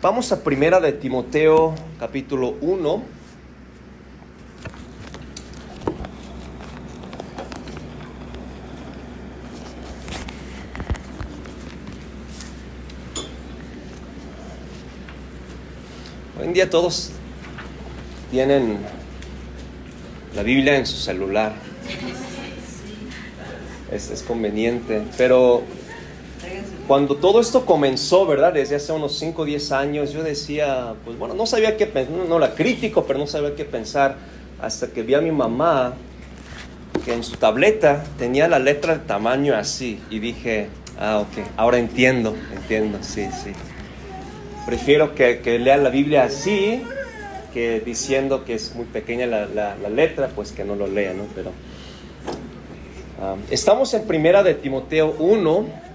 Vamos a Primera de Timoteo, capítulo 1. Hoy en día todos tienen la Biblia en su celular. Es conveniente, pero cuando todo esto comenzó, ¿verdad? Desde hace unos 5 o 10 años, yo decía, pues bueno, no sabía qué pensar, no la critico, pero no sabía qué pensar, hasta que vi a mi mamá que en su tableta tenía la letra de tamaño así, y dije, ok, ahora entiendo, sí. Prefiero que lea la Biblia así, que diciendo que es muy pequeña la letra, pues que no lo lea, ¿no? Pero estamos en Primera de Timoteo 1,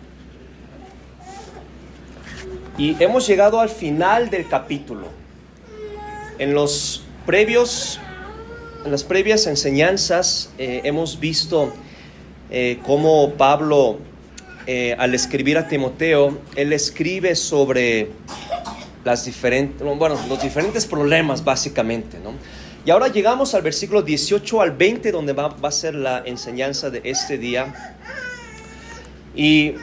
y hemos llegado al final del capítulo. En las previas enseñanzas hemos visto cómo Pablo, al escribir a Timoteo, él escribe sobre los diferentes problemas, básicamente, ¿no? Y ahora llegamos al versículo 18 al 20, donde va a ser la enseñanza de este día. Y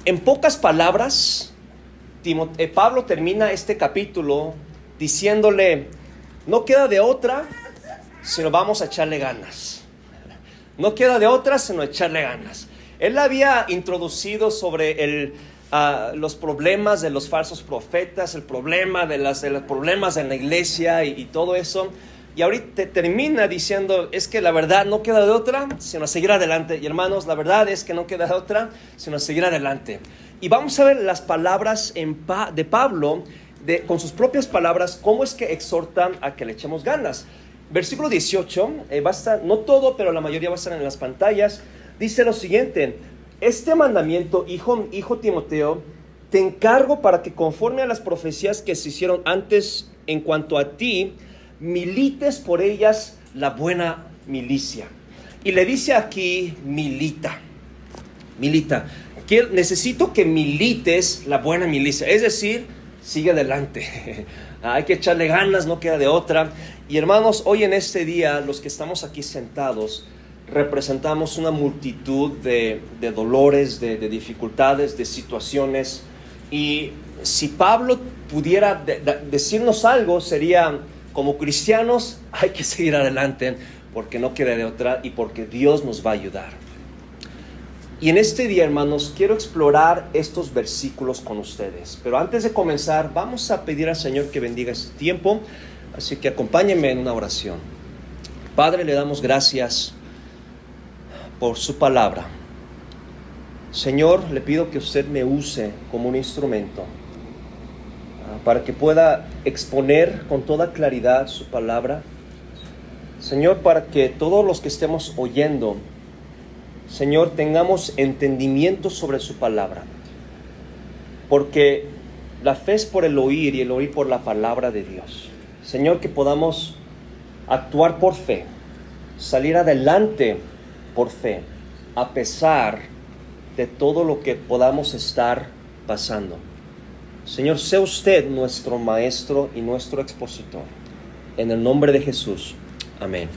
en pocas palabras, Pablo termina este capítulo diciéndole, no queda de otra, sino vamos a echarle ganas. No queda de otra, sino echarle ganas. Él había introducido sobre los problemas de los falsos profetas, el problema de los problemas en la iglesia y todo eso. Y ahorita termina diciendo, es que la verdad no queda de otra, sino seguir adelante. Y hermanos, la verdad es que no queda de otra, sino seguir adelante. Y vamos a ver las palabras de Pablo, con sus propias palabras, cómo es que exhortan a que le echemos ganas. Versículo 18, va a estar, no todo, pero la mayoría va a estar en las pantallas. Dice lo siguiente: este mandamiento, hijo Timoteo, te encargo para que conforme a las profecías que se hicieron antes en cuanto a ti, milites por ellas la buena milicia. Y le dice aquí, milita. Necesito que milites la buena milicia, es decir, sigue adelante. Hay que echarle ganas, no queda de otra. Y hermanos, hoy en este día, los que estamos aquí sentados, representamos una multitud de dolores, de dificultades, de situaciones. Y si Pablo pudiera decirnos algo, sería, como cristianos, hay que seguir adelante, porque no queda de otra y porque Dios nos va a ayudar. Y en este día, hermanos, quiero explorar estos versículos con ustedes. Pero antes de comenzar, vamos a pedir al Señor que bendiga este tiempo. Así que acompáñenme en una oración. Padre, le damos gracias por su palabra. Señor, le pido que usted me use como un instrumento para que pueda exponer con toda claridad su palabra. Señor, para que todos los que estemos oyendo, Señor, tengamos entendimiento sobre su palabra. Porque la fe es por el oír y el oír por la palabra de Dios. Señor, que podamos actuar por fe, salir adelante por fe, a pesar de todo lo que podamos estar pasando. Señor, sea usted nuestro maestro y nuestro expositor. En el nombre de Jesús. Amén.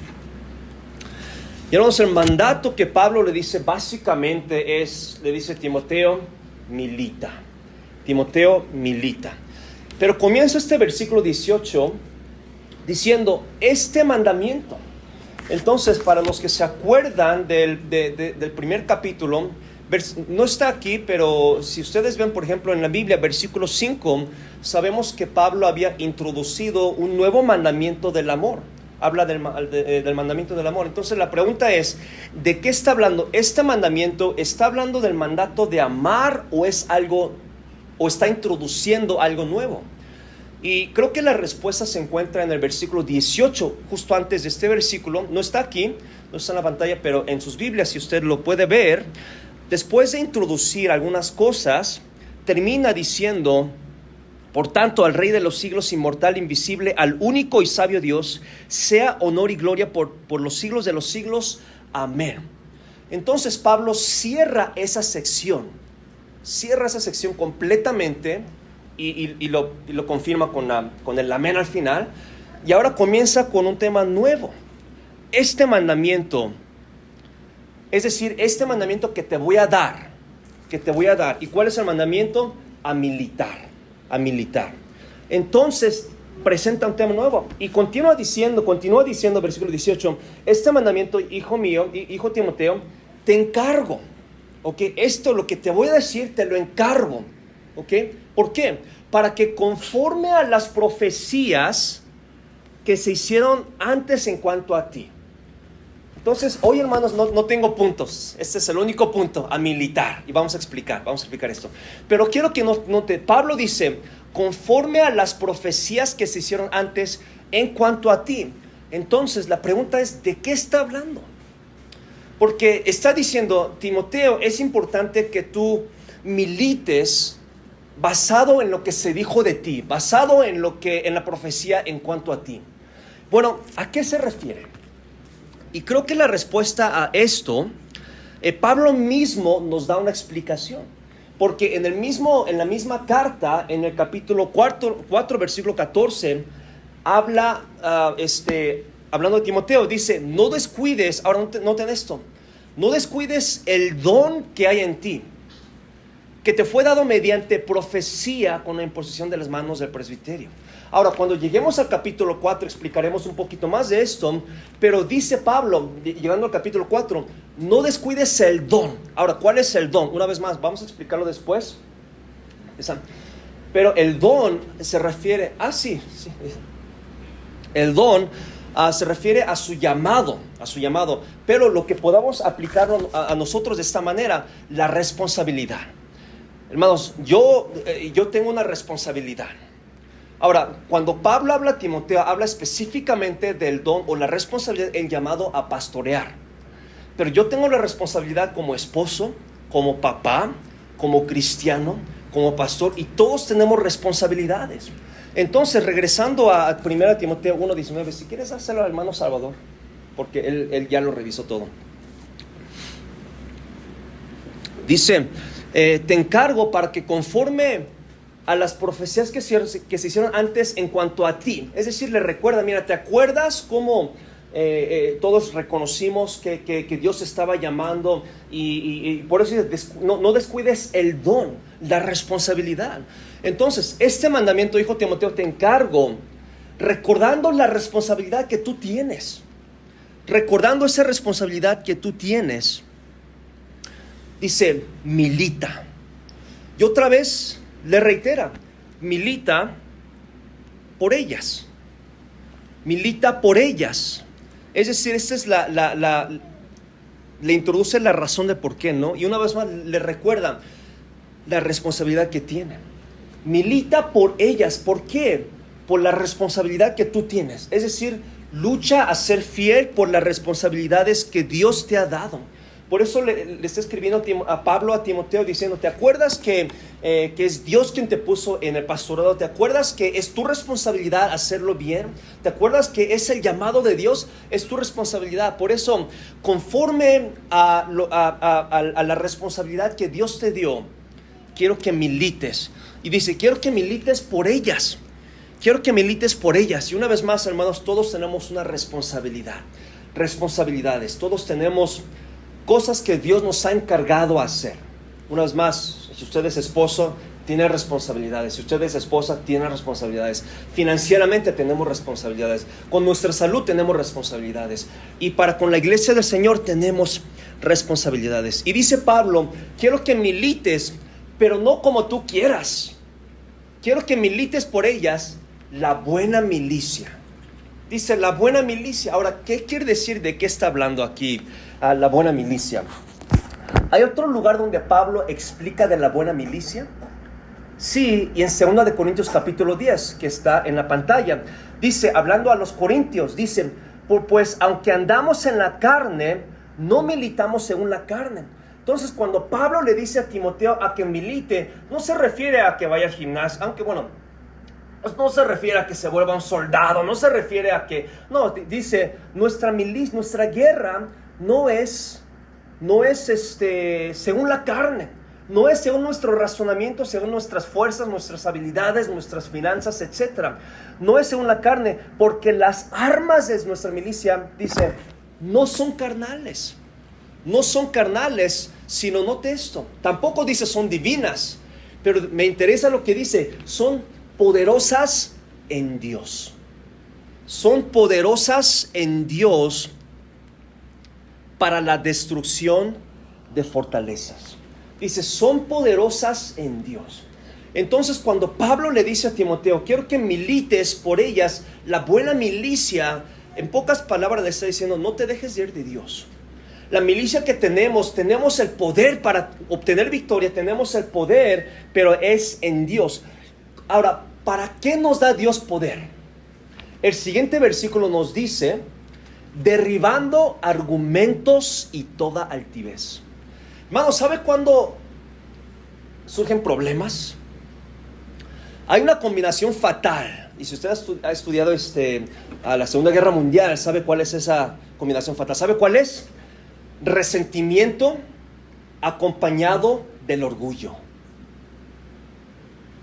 Y hermanos, el mandato que Pablo le dice básicamente le dice Timoteo, milita. Timoteo, milita. Pero comienza este versículo 18 diciendo, este mandamiento. Entonces, para los que se acuerdan del primer capítulo, no está aquí, pero si ustedes ven, por ejemplo, en la Biblia, versículo 5, sabemos que Pablo había introducido un nuevo mandamiento del amor. Habla del mandamiento del amor. Entonces la pregunta es, ¿de qué está hablando? ¿Este mandamiento está hablando del mandato de amar o está introduciendo algo nuevo? Y creo que la respuesta se encuentra en el versículo 18, justo antes de este versículo. No está aquí, no está en la pantalla, pero en sus Biblias, si usted lo puede ver, después de introducir algunas cosas, termina diciendo: por tanto, al Rey de los siglos, inmortal, invisible, al único y sabio Dios, sea honor y gloria por los siglos de los siglos. Amén. Entonces Pablo cierra esa sección completamente y lo confirma con el amén al final. Y ahora comienza con un tema nuevo. Este mandamiento, es decir, este mandamiento que te voy a dar. ¿Y cuál es el mandamiento? A militar. Entonces presenta un tema nuevo y continúa diciendo, versículo 18, este mandamiento, hijo mío, hijo Timoteo, te encargo, ¿ok? Esto, lo que te voy a decir, te lo encargo, ¿ok? ¿Por qué? Para que conforme a las profecías que se hicieron antes en cuanto a ti. Entonces, hoy, hermanos, no tengo puntos. Este es el único punto, a militar. Y vamos a explicar esto. Pero quiero que note, Pablo dice, conforme a las profecías que se hicieron antes en cuanto a ti. Entonces, la pregunta es, ¿de qué está hablando? Porque está diciendo, Timoteo, es importante que tú milites basado en lo que se dijo de ti, basado en la profecía en cuanto a ti. Bueno, ¿a qué se refiere? Y creo que la respuesta a esto, Pablo mismo nos da una explicación. Porque en la misma carta, en el capítulo 4 versículo 14, hablando de Timoteo, dice, no descuides, ahora noten esto, no descuides el don que hay en ti, que te fue dado mediante profecía con la imposición de las manos del presbiterio. Ahora, cuando lleguemos al capítulo 4, explicaremos un poquito más de esto, pero dice Pablo, llegando al capítulo 4, no descuides el don. Ahora, ¿cuál es el don? Una vez más, vamos a explicarlo después. Pero el don se refiere, el don se refiere a su llamado, pero lo que podamos aplicarlo a nosotros de esta manera, la responsabilidad. Hermanos, yo tengo una responsabilidad. Ahora, cuando Pablo habla a Timoteo, habla específicamente del don o la responsabilidad en llamado a pastorear. Pero yo tengo la responsabilidad como esposo, como papá, como cristiano, como pastor, y todos tenemos responsabilidades. Entonces, regresando a 1 Timoteo 1:19, si quieres hacerlo al hermano Salvador, porque él ya lo revisó todo. Dice, te encargo para que conforme a las profecías que se hicieron antes en cuanto a ti. Es decir, le recuerda, mira, ¿te acuerdas cómo todos reconocimos que Dios estaba llamando? Y por eso no descuides el don, la responsabilidad. Entonces, este mandamiento, hijo Timoteo, te encargo, recordando la responsabilidad que tú tienes. Recordando esa responsabilidad que tú tienes. Dice, milita. Y otra vez le reitera, milita por ellas. Milita por ellas. Es decir, esta es le introduce la razón de por qué, ¿no? Y una vez más le recuerda la responsabilidad que tiene. Milita por ellas. ¿Por qué? Por la responsabilidad que tú tienes. Es decir, lucha a ser fiel por las responsabilidades que Dios te ha dado. Por eso le está escribiendo a Pablo a Timoteo diciendo, ¿te acuerdas que es Dios quien te puso en el pastorado? ¿Te acuerdas que es tu responsabilidad hacerlo bien? ¿Te acuerdas que es el llamado de Dios? Es tu responsabilidad. Por eso, conforme a la responsabilidad que Dios te dio, quiero que milites. Y dice, quiero que milites por ellas. Quiero que milites por ellas. Y una vez más, hermanos, todos tenemos una responsabilidad. Responsabilidades. Todos tenemos cosas que Dios nos ha encargado a hacer. Una vez más, si usted es esposo, tiene responsabilidades. Si usted es esposa, tiene responsabilidades. Financieramente tenemos responsabilidades. Con nuestra salud tenemos responsabilidades. Y con la iglesia del Señor tenemos responsabilidades. Y dice Pablo, quiero que milites, pero no como tú quieras. Quiero que milites por ellas la buena milicia. Dice la buena milicia. Ahora, ¿qué quiere decir? ¿De qué está hablando aquí la buena milicia? ¿Hay otro lugar donde Pablo explica de la buena milicia? Sí, y en 2 Corintios capítulo 10, que está en la pantalla. Dice, hablando a los corintios, dice, pues aunque andamos en la carne, no militamos según la carne. Entonces, cuando Pablo le dice a Timoteo a que milite, no se refiere a que vaya al gimnasio, aunque bueno, no se refiere a que se vuelva un soldado, no se refiere a que, no, dice, nuestra guerra no es según la carne, No es según nuestro razonamiento, según nuestras fuerzas, nuestras habilidades, nuestras finanzas, etc. No es según la carne, porque las armas de nuestra milicia, dice, no son carnales. No son carnales, sino note esto. Tampoco dice son divinas, pero me interesa lo que dice, son poderosas en Dios. Son poderosas en Dios para la destrucción de fortalezas. Dice, son poderosas en Dios. Entonces, cuando Pablo le dice a Timoteo, quiero que milites por ellas la buena milicia, en pocas palabras le está diciendo, no te dejes de ir de Dios. La milicia que tenemos el poder para obtener victoria, tenemos el poder, pero es en Dios. Ahora, ¿para qué nos da Dios poder? El siguiente versículo nos dice, derribando argumentos y toda altivez. Hermano, ¿sabe cuándo surgen problemas? Hay una combinación fatal. Y si usted ha estudiado a la Segunda Guerra Mundial, sabe cuál es esa combinación fatal. ¿Sabe cuál es? Resentimiento acompañado del orgullo.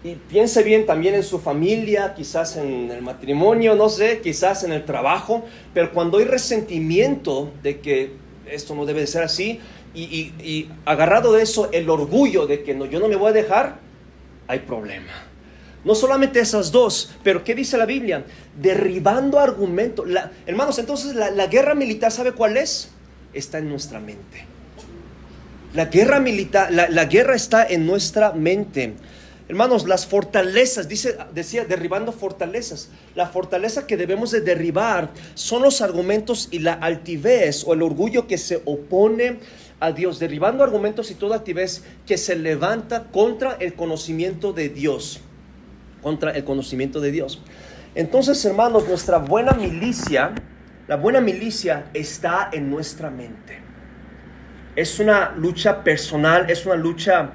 Y piense bien también en su familia, quizás en el matrimonio, no sé, quizás en el trabajo. Pero cuando hay resentimiento de que esto no debe de ser así, y agarrado de eso el orgullo de que no, yo no me voy a dejar, hay problema. No solamente esas dos, pero ¿qué dice la Biblia? Derribando argumentos. Hermanos, entonces la guerra militar, ¿sabe cuál es? Está en nuestra mente. La guerra militar, la guerra está en nuestra mente. Hermanos, las fortalezas, decía, derribando fortalezas. La fortaleza que debemos de derribar son los argumentos y la altivez o el orgullo que se opone a Dios. Derribando argumentos y toda altivez que se levanta contra el conocimiento de Dios. Contra el conocimiento de Dios. Entonces, hermanos, nuestra buena milicia, la buena milicia está en nuestra mente. Es una lucha personal, es una lucha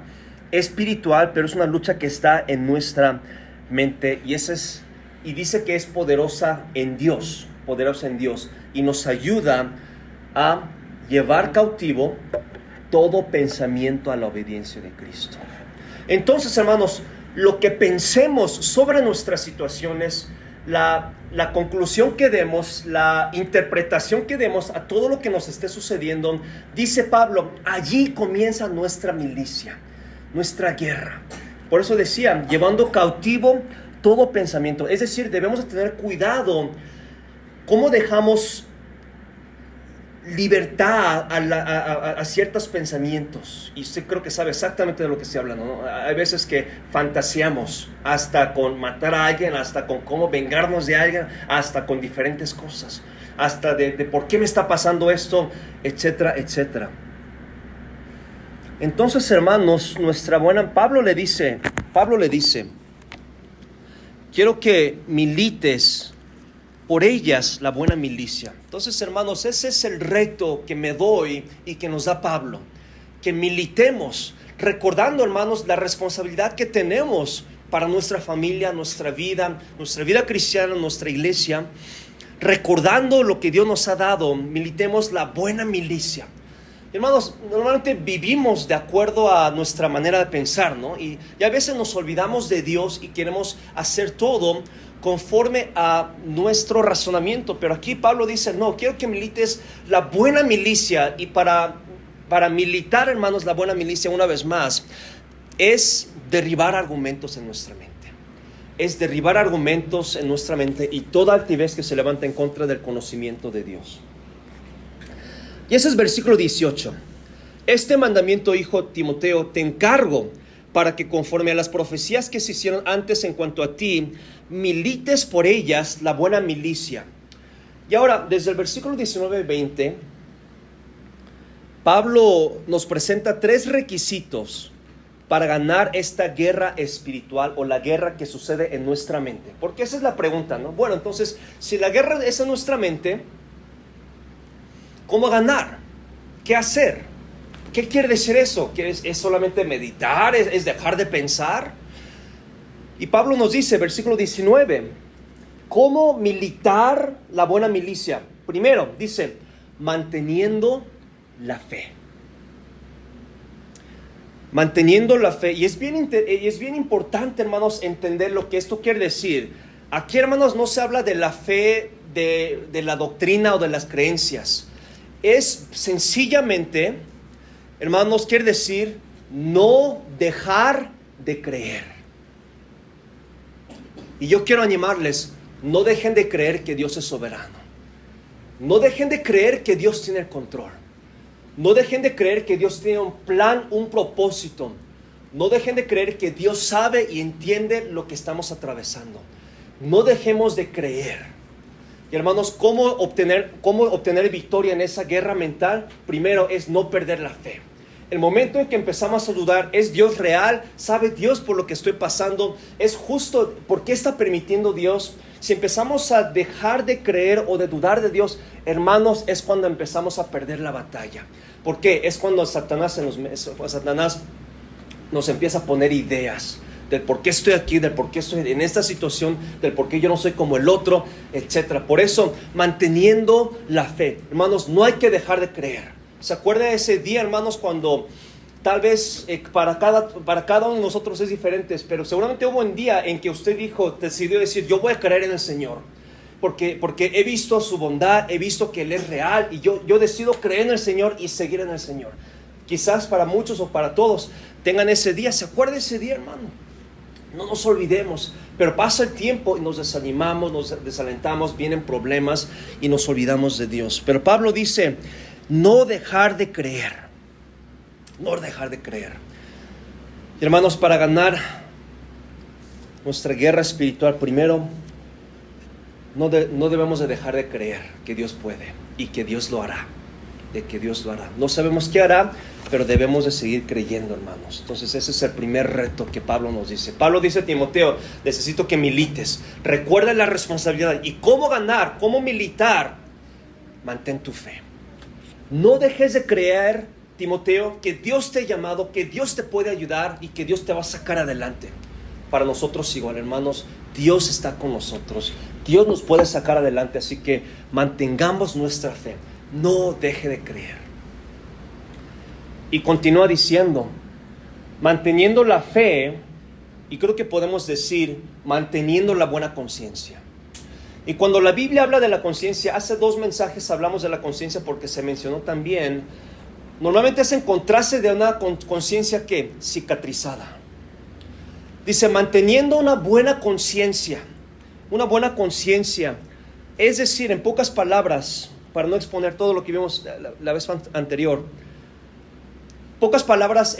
espiritual, pero es una lucha que está en nuestra mente, y dice que es poderosa en Dios, y nos ayuda a llevar cautivo todo pensamiento a la obediencia de Cristo. Entonces, hermanos, lo que pensemos sobre nuestras situaciones, la conclusión que demos, la interpretación que demos a todo lo que nos esté sucediendo, dice Pablo, allí comienza nuestra milicia, nuestra guerra. Por eso decía, llevando cautivo todo pensamiento. Es decir, debemos de tener cuidado cómo dejamos libertad a ciertos pensamientos. Y usted creo que sabe exactamente de lo que estoy hablando, ¿no? Hay veces que fantaseamos hasta con matar a alguien, hasta con cómo vengarnos de alguien, hasta con diferentes cosas, hasta de por qué me está pasando esto, etcétera, etcétera. Entonces, hermanos, Pablo le dice, quiero que milites por ellas la buena milicia. Entonces, hermanos, ese es el reto que me doy y que nos da Pablo, que militemos, recordando, hermanos, la responsabilidad que tenemos para nuestra familia, nuestra vida cristiana, nuestra iglesia, recordando lo que Dios nos ha dado, militemos la buena milicia. Hermanos, normalmente vivimos de acuerdo a nuestra manera de pensar, ¿no? Y a veces nos olvidamos de Dios y queremos hacer todo conforme a nuestro razonamiento. Pero aquí Pablo dice, no, quiero que milites la buena milicia. Y para militar, hermanos, la buena milicia, una vez más, es derribar argumentos en nuestra mente. Es derribar argumentos en nuestra mente y toda altivez que se levanta en contra del conocimiento de Dios. Y ese es versículo 18. Este mandamiento, hijo Timoteo, te encargo para que conforme a las profecías que se hicieron antes en cuanto a ti, milites por ellas la buena milicia. Y ahora, desde el versículo 19 y 20, Pablo nos presenta 3 requisitos para ganar esta guerra espiritual o la guerra que sucede en nuestra mente. Porque esa es la pregunta, ¿no? Bueno, entonces, si la guerra es en nuestra mente, ¿cómo ganar? ¿Qué hacer? ¿Qué quiere decir eso? ¿Que es solamente meditar? ¿Es dejar de pensar? Y Pablo nos dice, versículo 19, ¿cómo militar la buena milicia? Primero, dice, manteniendo la fe. Manteniendo la fe. Y es bien importante, hermanos, entender lo que esto quiere decir. Aquí, hermanos, no se habla de la fe, de la doctrina o de las creencias. Es sencillamente, hermanos, quiere decir no dejar de creer. Y yo quiero animarles, no dejen de creer que Dios es soberano. No dejen de creer que Dios tiene el control. No dejen de creer que Dios tiene un plan, un propósito. No dejen de creer que Dios sabe y entiende lo que estamos atravesando. No dejemos de creer. Y hermanos, ¿cómo obtener victoria en esa guerra mental? Primero es no perder la fe. El momento en que empezamos a dudar, ¿es Dios real? ¿Sabe Dios por lo que estoy pasando? ¿Es justo? ¿Por qué está permitiendo Dios? Si empezamos a dejar de creer o de dudar de Dios, hermanos, es cuando empezamos a perder la batalla. ¿Por qué? Es cuando Satanás nos empieza a poner ideas del por qué estoy aquí, del por qué estoy en esta situación, del por qué yo no soy como el otro, etc. Por eso, manteniendo la fe. Hermanos, no hay que dejar de creer. ¿Se acuerda de ese día, hermanos, cuando tal vez para cada uno de nosotros es diferente, pero seguramente hubo un día en que usted decidió decir, yo voy a creer en el Señor, porque he visto su bondad, he visto que Él es real, y yo decido creer en el Señor y seguir en el Señor? Quizás para muchos o para todos tengan ese día. ¿Se acuerda de ese día, hermano? No nos olvidemos, pero pasa el tiempo y nos desanimamos, nos desalentamos, vienen problemas y nos olvidamos de Dios. Pero Pablo dice, no dejar de creer. No dejar de creer. Hermanos, para ganar nuestra guerra espiritual, primero, no debemos de dejar de creer que Dios puede y que Dios lo hará. De que Dios lo hará. No sabemos qué hará, pero debemos de seguir creyendo, hermanos. Entonces ese es el primer reto que Pablo nos dice. Pablo dice a Timoteo, necesito que milites. Recuerda la responsabilidad. ¿Y cómo ganar? ¿Cómo militar? Mantén tu fe. No dejes de creer, Timoteo, que Dios te ha llamado, que Dios te puede ayudar y que Dios te va a sacar adelante. Para nosotros igual, hermanos, Dios está con nosotros. Dios nos puede sacar adelante, así que mantengamos nuestra fe. No deje de creer. Y continúa diciendo, manteniendo la fe, y creo que podemos decir, manteniendo la buena conciencia. Y cuando la Biblia habla de la conciencia, hace 2 mensajes hablamos de la conciencia porque se mencionó también. Normalmente es encontrarse de una conciencia que cicatrizada. Dice, manteniendo una buena conciencia. Una buena conciencia. Es decir, en pocas palabras, para no exponer todo lo que vimos la vez anterior, pocas palabras,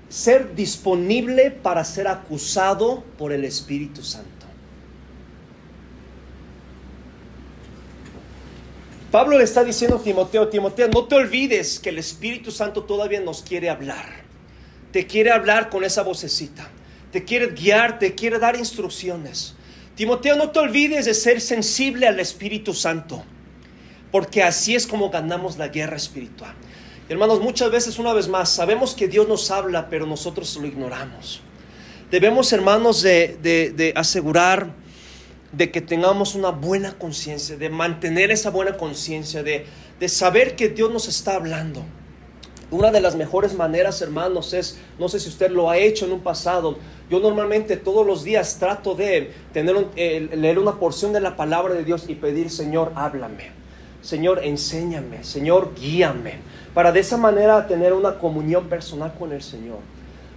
ser disponible para ser acusado por el Espíritu Santo. Pablo le está diciendo a Timoteo, no te olvides que el Espíritu Santo todavía nos quiere hablar. Te quiere hablar con esa vocecita. Te quiere guiar, te quiere dar instrucciones. Timoteo, no te olvides de ser sensible al Espíritu Santo, porque así es como ganamos la guerra espiritual. Hermanos, muchas veces, una vez más, sabemos que Dios nos habla, pero nosotros lo ignoramos. Debemos, hermanos, de asegurar de que tengamos una buena conciencia, de mantener esa buena conciencia, de saber que Dios nos está hablando. Una de las mejores maneras, hermanos, es, no sé si usted lo ha hecho en un pasado, yo normalmente todos los días trato de leer una porción de la palabra de Dios y pedir, Señor, háblame, Señor, enséñame, Señor, guíame, para de esa manera tener una comunión personal con el Señor.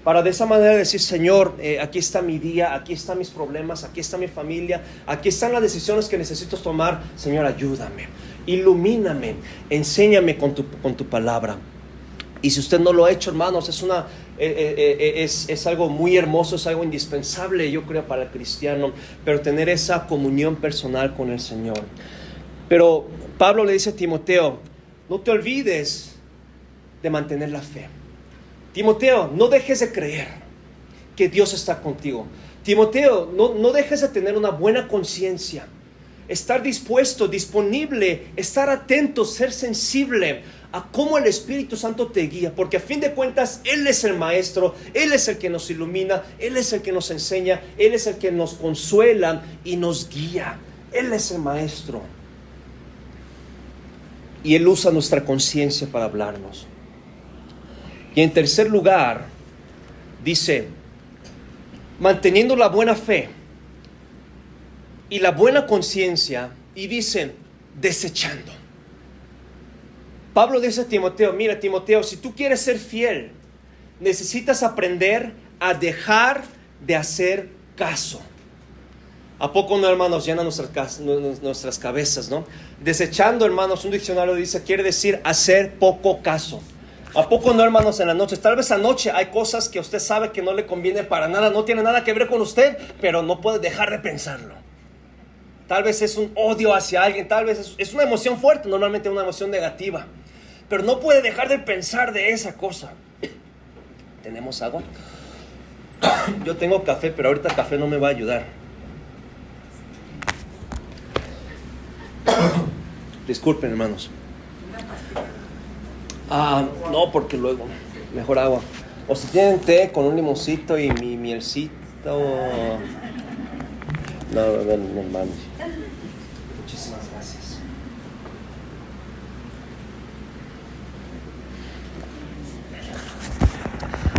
Para de esa manera decir, Señor, aquí está mi día, aquí están mis problemas, aquí está mi familia, aquí están las decisiones que necesito tomar. Señor, ayúdame, ilumíname, enséñame con tu palabra. Y si usted no lo ha hecho, hermanos, es algo muy hermoso, es algo indispensable, yo creo, para el cristiano, pero tener esa comunión personal con el Señor. Pero Pablo le dice a Timoteo, no te olvides de mantener la fe. Timoteo, no dejes de creer que Dios está contigo. Timoteo, no dejes de tener una buena conciencia. Estar dispuesto, disponible, estar atento, ser sensible a cómo el Espíritu Santo te guía. Porque a fin de cuentas, Él es el Maestro, Él es el que nos ilumina, Él es el que nos enseña, Él es el que nos consuela y nos guía. Él es el Maestro. Y Él usa nuestra conciencia para hablarnos. Y en tercer lugar, dice, manteniendo la buena fe y la buena conciencia, y dice, desechando. Pablo dice a Timoteo, mira Timoteo, si tú quieres ser fiel, necesitas aprender a dejar de hacer caso. ¿A poco no, hermanos? Llena nuestras cabezas, ¿no? Desechando, hermanos, un diccionario dice, quiere decir hacer poco caso. ¿A poco no, hermanos, en la noche? Tal vez anoche hay cosas que usted sabe que no le conviene para nada, no tiene nada que ver con usted, pero no puede dejar de pensarlo. Tal vez es un odio hacia alguien, tal vez es una emoción fuerte, normalmente una emoción negativa, pero no puede dejar de pensar de esa cosa. ¿Tenemos agua? Yo tengo café, pero ahorita el café no me va a ayudar. Disculpen, hermanos. No, porque luego mejor agua. O si tienen té con un limoncito y mi mielcito. No, hermanos. Muchísimas gracias.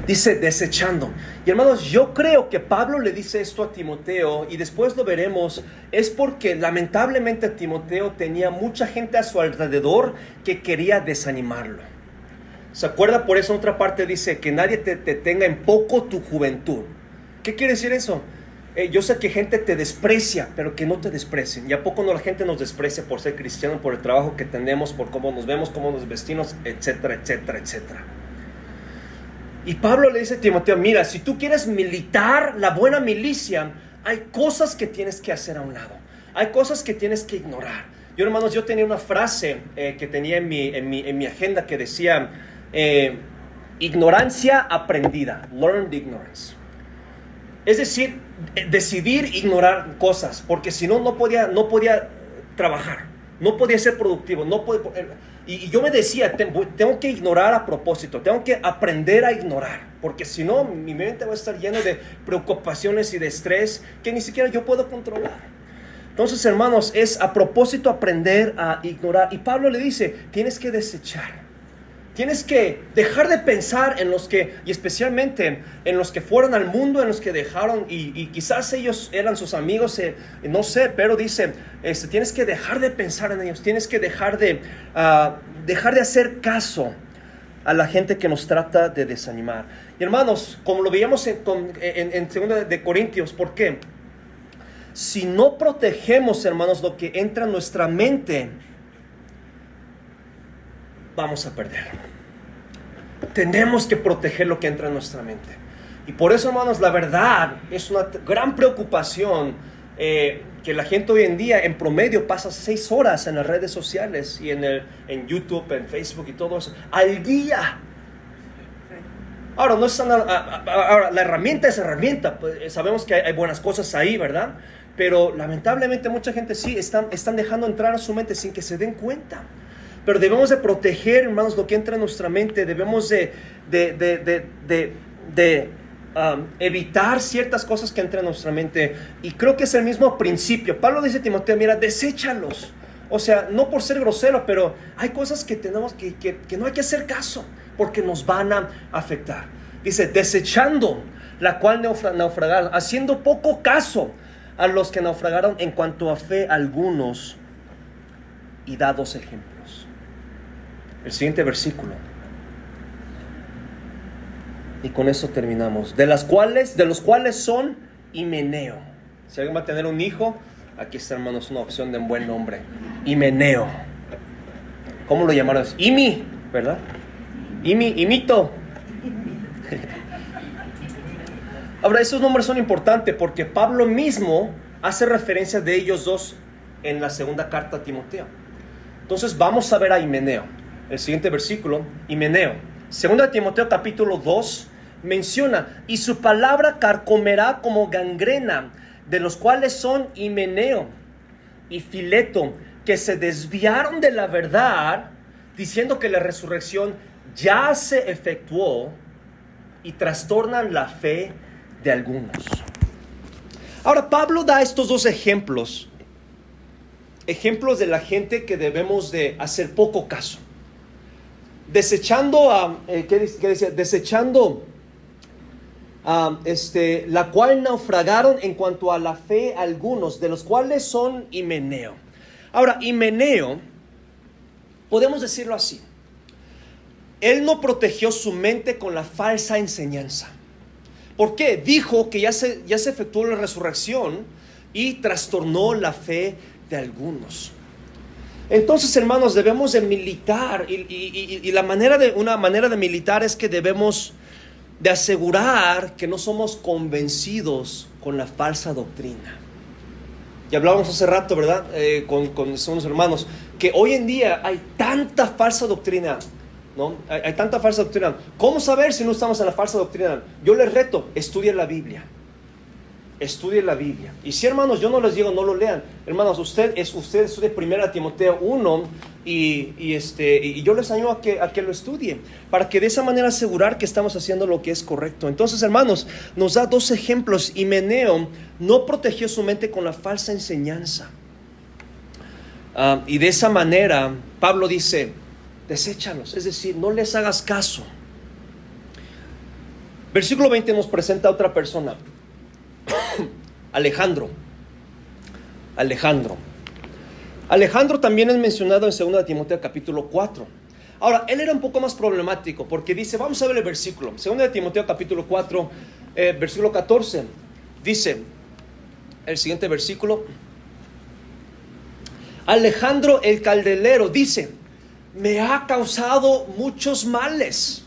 Dice desechando. Y hermanos, yo creo que Pablo le dice esto a Timoteo, y después lo veremos, es porque lamentablemente Timoteo tenía mucha gente a su alrededor que quería desanimarlo. ¿Se acuerda? Por eso en otra parte dice que nadie te tenga en poco tu juventud. ¿Qué quiere decir eso? Yo sé que gente te desprecia, pero que no te desprecien. ¿Y a poco no la gente nos desprecia por ser cristiano, por el trabajo que tenemos, por cómo nos vemos, cómo nos vestimos, etcétera, etcétera, etcétera? Y Pablo le dice a Timoteo, mira, si tú quieres militar la buena milicia, hay cosas que tienes que hacer a un lado. Hay cosas que tienes que ignorar. Yo, hermanos, yo tenía una frase que tenía en mi agenda que decía, ignorancia aprendida, learned ignorance. Es decir, decidir ignorar cosas, porque si no, no podía trabajar, no podía ser productivo, y yo me decía, tengo que ignorar a propósito, tengo que aprender a ignorar, porque si no, mi mente va a estar llena de preocupaciones y de estrés que ni siquiera yo puedo controlar. Entonces, hermanos, es a propósito aprender a ignorar. Y Pablo le dice, tienes que desechar. Tienes que dejar de pensar en los que, y especialmente en los que fueron al mundo, en los que dejaron, y quizás ellos eran sus amigos, no sé, pero dice, tienes que dejar de pensar en ellos, tienes que dejar de hacer caso a la gente que nos trata de desanimar. Y hermanos, como lo veíamos en 2 de Corintios, ¿por qué? Si no protegemos, hermanos, lo que entra en nuestra mente, vamos a perder. Tenemos que proteger lo que entra en nuestra mente. Y por eso, hermanos, la verdad es una gran preocupación que la gente hoy en día en promedio pasa 6 horas en las redes sociales y en YouTube, en Facebook y todo eso al día. Ahora, ahora la herramienta es herramienta, pues, sabemos que hay buenas cosas ahí, ¿verdad? Pero lamentablemente mucha gente sí están dejando entrar a su mente sin que se den cuenta. Pero debemos de proteger, hermanos, lo que entra en nuestra mente. Debemos de evitar ciertas cosas que entran en nuestra mente. Y creo que es el mismo principio. Pablo dice a Timoteo, mira, deséchalos. O sea, no por ser grosero, pero hay cosas que tenemos que no hay que hacer caso, porque nos van a afectar. Dice, desechando la cual naufragaron, haciendo poco caso a los que naufragaron en cuanto a fe algunos, y da 2 ejemplos. El siguiente versículo. Y con eso terminamos. De los cuales son Himeneo. Si alguien va a tener un hijo, aquí está, hermanos, una opción de un buen nombre. Himeneo. ¿Cómo lo llamaron? Imi, ¿verdad? Imito. Ahora, esos nombres son importantes porque Pablo mismo hace referencia de ellos dos en la segunda carta a Timoteo. Entonces vamos a ver a Himeneo. El siguiente versículo, Himeneo. Segunda de Timoteo capítulo 2 menciona, y su palabra carcomerá como gangrena, de los cuales son Himeneo y Fileto, que se desviaron de la verdad, diciendo que la resurrección ya se efectuó, y trastornan la fe de algunos. Ahora, Pablo da estos 2 ejemplos de la gente que debemos de hacer poco caso. desechando, ¿qué decía? Desechando, la cual naufragaron en cuanto a la fe algunos, de los cuales son Himeneo. Ahora, Himeneo, podemos decirlo así, él no protegió su mente con la falsa enseñanza. ¿Por qué? Dijo que ya se efectuó la resurrección y trastornó la fe de algunos. Entonces, hermanos, debemos de militar y una manera de militar es que debemos de asegurar que no somos convencidos con la falsa doctrina. Y hablábamos hace rato, ¿verdad? Con unos hermanos, que hoy en día hay tanta falsa doctrina, ¿no? Hay tanta falsa doctrina. ¿Cómo saber si no estamos en la falsa doctrina? Yo les reto, estudien la Biblia. Estudien la Biblia. Y si, hermanos, yo no les digo no lo lean. Hermanos, usted estudie 1 Timoteo 1 y yo les animo a que lo estudien, para que de esa manera asegurar que estamos haciendo lo que es correcto. Entonces, hermanos, nos da 2 ejemplos. Himeneo no protegió su mente con la falsa enseñanza. Y de esa manera, Pablo dice, deséchalos, es decir, no les hagas caso. Versículo 20 nos presenta a otra persona. Alejandro también es mencionado en 2 Timoteo capítulo 4. Ahora, él era un poco más problemático porque dice, vamos a ver el versículo, 2 Timoteo capítulo 4, versículo 14, dice el siguiente versículo: Alejandro el caldelero, dice, me ha causado muchos males.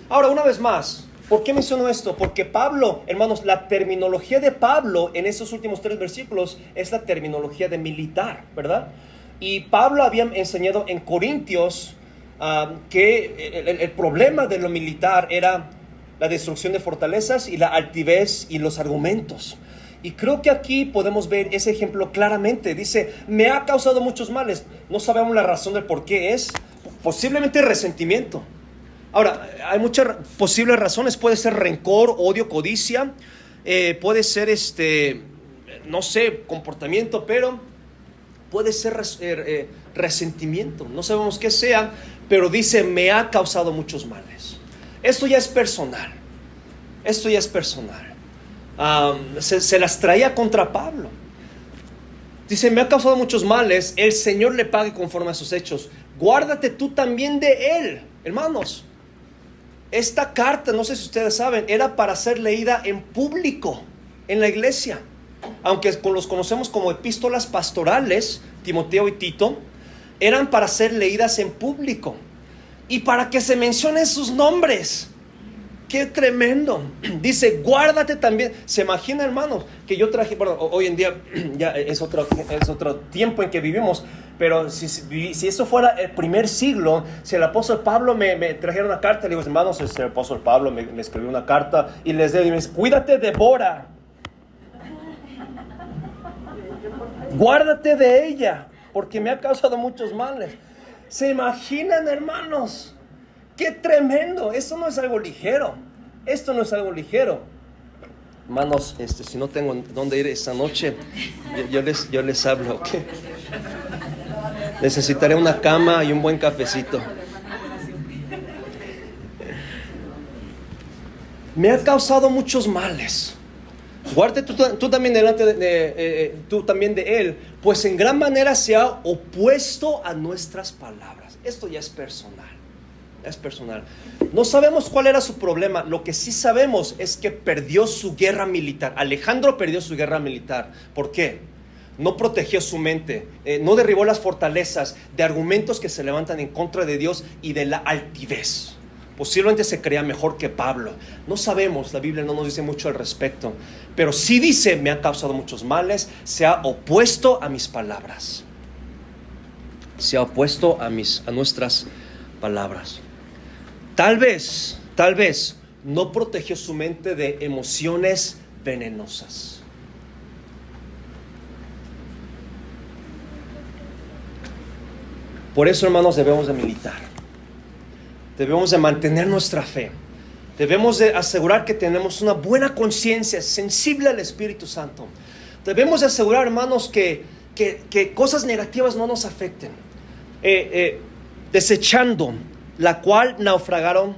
Ahora, una vez más, ¿por qué menciono esto? Porque Pablo, hermanos, la terminología de Pablo en estos últimos 3 versículos es la terminología de militar, ¿verdad? Y Pablo había enseñado en Corintios que el problema de lo militar era la destrucción de fortalezas y la altivez y los argumentos. Y creo que aquí podemos ver ese ejemplo claramente. Dice, me ha causado muchos males. No sabemos la razón del por qué es. Posiblemente resentimiento. Ahora, hay muchas posibles razones. Puede ser rencor, odio, codicia. Puede ser, no sé, comportamiento, pero puede ser resentimiento. No sabemos qué sea, pero dice, me ha causado muchos males. Esto ya es personal. Se las traía contra Pablo. Dice, me ha causado muchos males. El Señor le pague conforme a sus hechos. Guárdate tú también de él. Hermanos, esta carta, no sé si ustedes saben, era para ser leída en público, en la iglesia. Aunque los conocemos como epístolas pastorales, Timoteo y Tito, eran para ser leídas en público. Y para que se mencionen sus nombres. ¡Qué tremendo! Dice, guárdate también. ¿Se imagina, hermanos, que yo traje, bueno, hoy en día ya es otro tiempo en que vivimos, pero si eso fuera el primer siglo, si el apóstol Pablo me trajera una carta, le digo, hermanos, el apóstol Pablo me escribió una carta y les digo, cuídate de Débora, guárdate de ella, porque me ha causado muchos males. ¿Se imaginan, hermanos? ¡Qué tremendo! Esto no es algo ligero. Hermanos, si no tengo dónde ir esta noche, yo les hablo, ¿ok? Necesitaré una cama y un buen cafecito. Me ha causado muchos males. Guárdate tú también tú también de él, pues en gran manera se ha opuesto a nuestras palabras. Esto ya es personal. No sabemos cuál era su problema. Lo que sí sabemos es que perdió su guerra militar. Alejandro perdió su guerra militar. ¿Por qué? No protegió su mente, no derribó las fortalezas de argumentos que se levantan en contra de Dios y de la altivez. Posiblemente se creía mejor que Pablo. No sabemos, la Biblia no nos dice mucho al respecto. Pero sí dice, me ha causado muchos males, se ha opuesto a mis palabras. Se ha opuesto a nuestras palabras. Tal vez no protegió su mente de emociones venenosas. Por eso, hermanos, debemos de militar. Debemos de mantener nuestra fe. Debemos de asegurar que tenemos una buena conciencia, sensible al Espíritu Santo. Debemos de asegurar, hermanos, que cosas negativas no nos afecten. desechando la cual naufragaron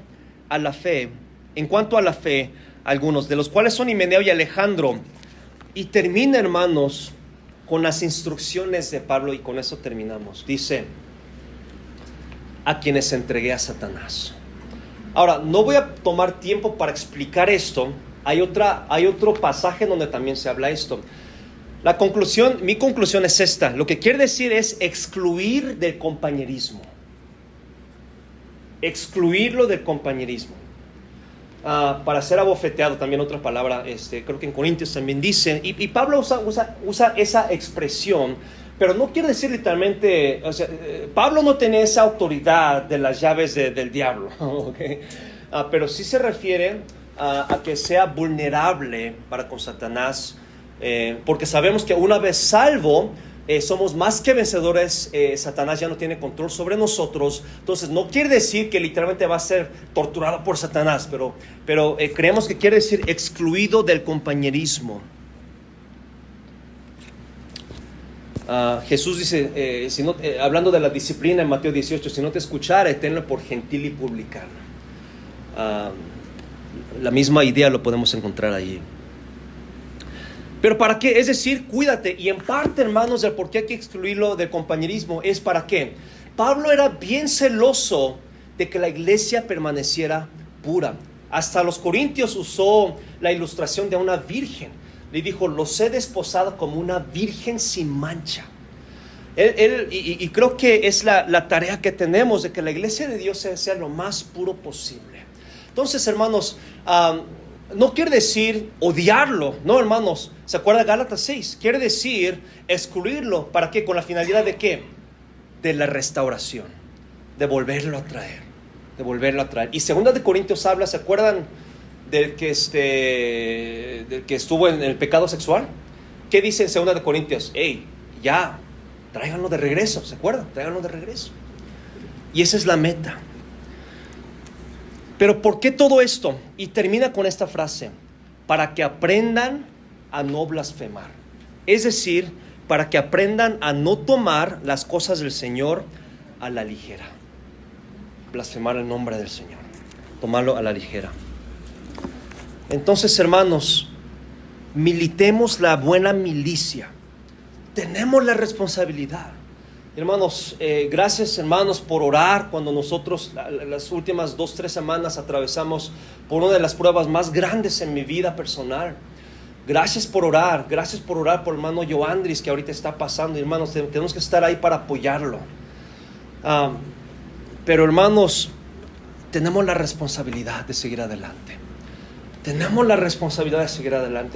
a la fe. En cuanto a la fe, algunos, de los cuales son Himeneo y Alejandro. Y termina, hermanos, con las instrucciones de Pablo, y con eso terminamos. Dice: a quienes entregué a Satanás. Ahora, no voy a tomar tiempo para explicar esto. Hay otro pasaje donde también se habla esto. Mi conclusión es esta. Lo que quiere decir es excluir del compañerismo. Excluirlo del compañerismo. Para ser abofeteado, también otra palabra, creo que en Corintios también dice, y Pablo usa esa expresión, pero no quiere decir literalmente, Pablo no tiene esa autoridad de las llaves del diablo, ¿okay? Pero sí se refiere a que sea vulnerable para con Satanás, porque sabemos que una vez salvo, somos más que vencedores. Satanás ya no tiene control sobre nosotros. Entonces no quiere decir que literalmente va a ser torturado por Satanás, pero creemos que quiere decir excluido del compañerismo. Jesús dice, hablando de la disciplina en Mateo 18, si no te escuchare, tenlo por gentil y publicano. La misma idea lo podemos encontrar allí. ¿Pero para qué? Es decir, cuídate. Y en parte, hermanos, del por qué hay que excluirlo del compañerismo es para qué. Pablo era bien celoso de que la iglesia permaneciera pura. Hasta los corintios usó la ilustración de una virgen. Le dijo: los he desposado como una virgen sin mancha. Y creo que es la tarea que tenemos, de que la iglesia de Dios sea lo más puro posible. Entonces, hermanos, no quiere decir odiarlo, no, hermanos. ¿Se acuerda Gálatas 6? Quiere decir excluirlo. ¿Para qué? Con la finalidad de ¿qué? De la restauración, de volverlo a traer, Y 2 de Corintios habla, ¿se acuerdan del que estuvo en el pecado sexual? ¿Qué dice en 2 de Corintios? Ya, tráiganlo de regreso, ¿se acuerdan? Tráiganlo de regreso. Y esa es la meta. Pero ¿por qué todo esto? Y termina con esta frase: para que aprendan a no blasfemar. Es decir, para que aprendan a no tomar las cosas del Señor a la ligera. Blasfemar el nombre del Señor, tomarlo a la ligera. Entonces, hermanos, militemos la buena milicia. Tenemos la responsabilidad. Hermanos, gracias, hermanos, por orar cuando nosotros las últimas 2-3 semanas atravesamos por una de las pruebas más grandes en mi vida personal. Gracias por orar por el hermano Joandris, que ahorita está pasando. Hermanos, tenemos que estar ahí para apoyarlo. Pero, hermanos, tenemos la responsabilidad de seguir adelante.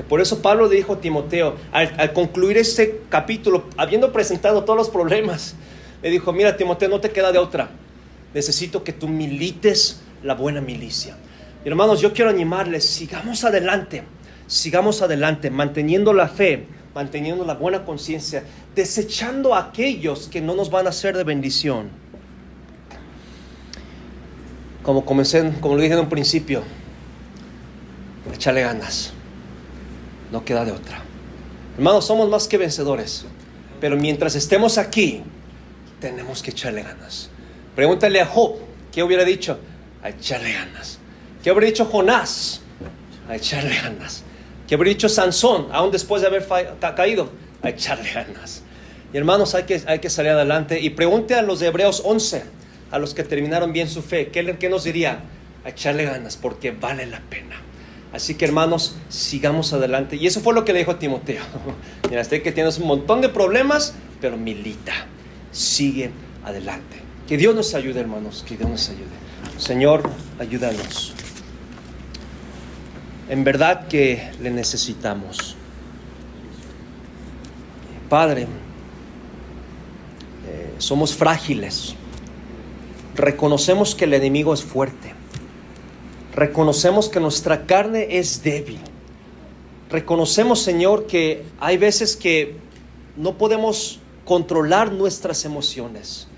Por eso Pablo le dijo a Timoteo, al concluir este capítulo, habiendo presentado todos los problemas, le dijo: mira, Timoteo, no te queda de otra. Necesito que tú milites la buena milicia. Y, hermanos, yo quiero animarles: sigamos adelante, manteniendo la fe, manteniendo la buena conciencia, desechando a aquellos que no nos van a ser de bendición. Como lo dije en un principio, echarle ganas, no queda de otra. Hermanos, somos más que vencedores, pero mientras estemos aquí, tenemos que echarle ganas. Pregúntale a Job, ¿qué hubiera dicho? A echarle ganas. ¿Qué hubiera dicho Jonás? A echarle ganas. ¿Qué hubiera dicho Sansón, aún después de haber caído? A echarle ganas. Y, hermanos, hay que salir adelante. Y pregunte a los de Hebreos 11, a los que terminaron bien su fe, ¿qué nos diría? A echarle ganas, porque vale la pena. Así que, hermanos, sigamos adelante. Y eso fue lo que le dijo a Timoteo. Mira, sé que tienes un montón de problemas, pero milita, sigue adelante. Que Dios nos ayude, hermanos, que Dios nos ayude. Señor, ayúdanos. En verdad que le necesitamos. Padre, somos frágiles. Reconocemos que el enemigo es fuerte. Reconocemos que nuestra carne es débil. Reconocemos, Señor, que hay veces que no podemos controlar nuestras emociones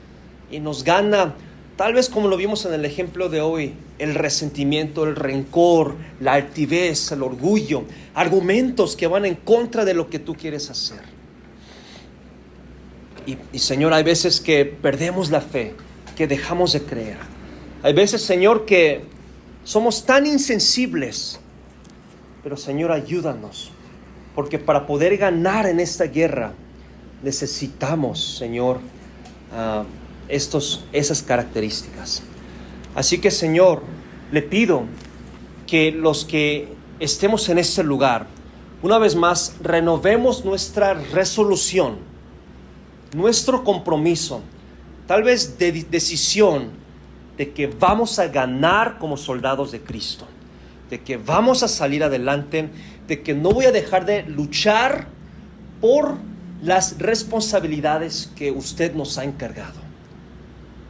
y nos gana, tal vez como lo vimos en el ejemplo de hoy, el resentimiento, el rencor, la altivez, el orgullo, argumentos que van en contra de lo que tú quieres hacer. Y Señor, hay veces que perdemos la fe que dejamos de creer. Hay veces, Señor, que somos tan insensibles, pero Señor, ayúdanos, porque para poder ganar en esta guerra necesitamos, Señor, esas características. Así que, Señor, le pido que los que estemos en este lugar, una vez más, renovemos nuestra resolución, nuestro compromiso, tal vez de decisión, de que vamos a ganar como soldados de Cristo, de que vamos a salir adelante, de que no voy a dejar de luchar por las responsabilidades que usted nos ha encargado.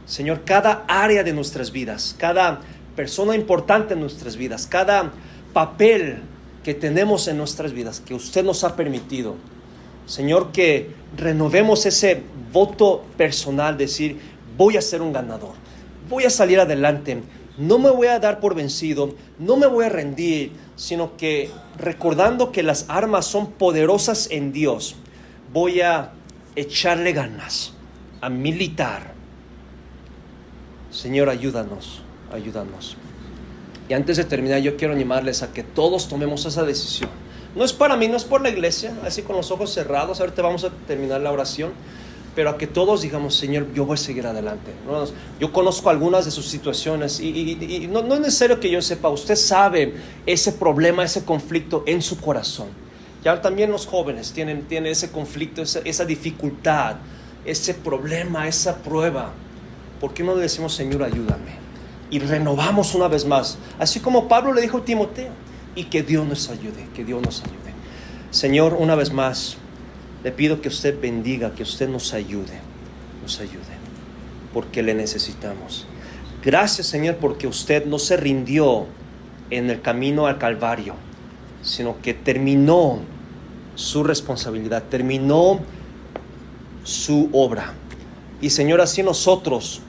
Señor, cada área de nuestras vidas, cada persona importante en nuestras vidas, cada papel que tenemos en nuestras vidas, que usted nos ha permitido, Señor, que renovemos ese voto personal, decir, voy a ser un ganador, voy a salir adelante, no me voy a dar por vencido, no me voy a rendir, sino que recordando que las armas son poderosas en Dios, voy a echarle ganas, a militar. Señor, ayúdanos. Y antes de terminar, yo quiero animarles a que todos tomemos esa decisión. No es para mí, no es por la iglesia, así con los ojos cerrados. Ahorita vamos a terminar la oración, pero a que todos digamos, Señor, yo voy a seguir adelante. Yo conozco algunas de sus situaciones y no es necesario que yo sepa. Usted sabe ese problema, ese conflicto en su corazón. Ya también los jóvenes tienen ese conflicto, esa dificultad, ese problema, esa prueba. ¿Por qué no le decimos, Señor, ayúdame? Y renovamos una vez más, así como Pablo le dijo a Timoteo, y que Dios nos ayude, Señor, una vez más, le pido que usted bendiga, que usted nos ayude, porque le necesitamos. Gracias, Señor, porque usted no se rindió en el camino al Calvario, sino que terminó su responsabilidad, terminó su obra. Y Señor, así nosotros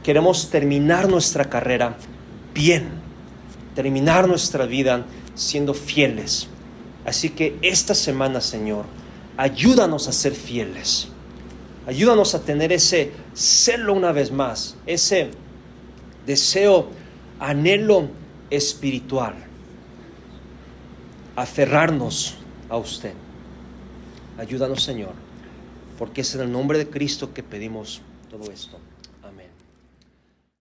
queremos terminar nuestra carrera bien, terminar nuestra vida siendo fieles. Así que esta semana, Señor, ayúdanos a ser fieles. Ayúdanos a tener ese celo una vez más, ese deseo, anhelo espiritual. Aferrarnos a usted. Ayúdanos, Señor, porque es en el nombre de Cristo que pedimos todo esto.